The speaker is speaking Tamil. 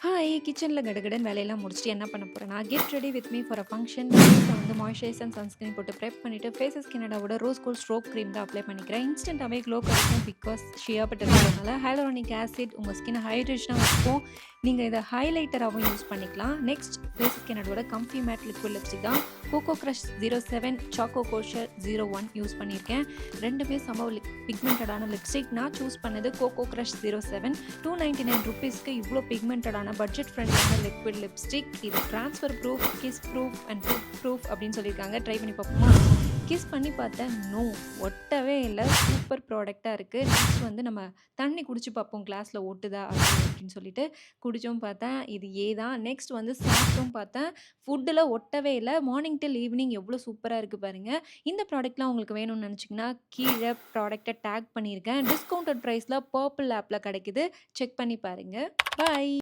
ஹாய்! கிச்சன்ல கடகடன்னு வேலையெல்லாம் முடிச்சுட்டு என்ன பண்ண போறேன்னா, get ready with me for a function. ஃபேஸ்ல வந்து மாய்ஸ்சரைசர் அண்ட் சன்ஸ்கிரீன் போட்டு பிரெப் பண்ணிட்டு, ஃபேஸஸ் கனடாவோட ரோஸ் கோல்ட் ஸ்ட்ரோக் கிரீம் தான் அப்ளை பண்ணிக்கிறேன். இன்ஸ்டன்ட்டாவே க்ளோ கிடைக்கும். பிகாஸ் ஷியா பட்டர் இருக்கிறதுனால ஹைலூரானிக் ஆசிட் உங்க ஸ்கின்ன ஹைட்ரேஷனா வச்சுக்கும். நீங்க இத ஹைலைட்டராவும் யூஸ் பண்ணிக்கலாம். நெக்ஸ்ட் ஃபேஸஸ் கனடாவோட கம்ஃபி மேட் லிக்விட் லிப்ஸ்டிக் தான். Coco Crush 07, choco kosher 01 use பண்ணியிருக்கேன். 2மே செம பிக்மெண்டடான லிப்ஸ்டிக். நான் சூஸ் பண்ணது கோகோ கிரஷ் 07. ₹299க்கு இவ்வளோ பிக்மெண்டடான பட்ஜெட் ஃப்ரெண்ட்லியான லிக்விட் லிப்ஸ்டிக். இது transfer proof, kiss proof and food proof அப்படின்னு சொல்லியிருக்காங்க. ட்ரை பண்ணி பார்ப்போமா? கிஸ் பண்ணி பார்த்தேன். நோ, ஒட்டவே இல்லை. சூப்பர் ப்ராடக்டாக இருக்குது. நெக்ஸ்ட் வந்து நம்ம தண்ணி குடிச்சு பார்ப்போம் கிளாஸில் ஒட்டுதா அப்படின்னு சொல்லிட்டு குடிச்சும் பார்த்தேன். இது தான். நெக்ஸ்ட் வந்து சாப்பிட்டும் பார்த்தேன். ஃபுட்டில் ஒட்டவே இல்லை. மார்னிங் டில் ஈவினிங் எவ்வளோ சூப்பராக இருக்குது பாருங்கள். இந்த ப்ராடக்ட்லாம் உங்களுக்கு வேணும்னு நினச்சிங்கன்னா கீழே ப்ராடக்ட்டை டேக் பண்ணியிருக்கேன். டிஸ்கவுண்டட் ப்ரைஸில் பர்பிள் ஆப்பில் கிடைக்குது. செக் பண்ணி பாருங்கள். பாய்.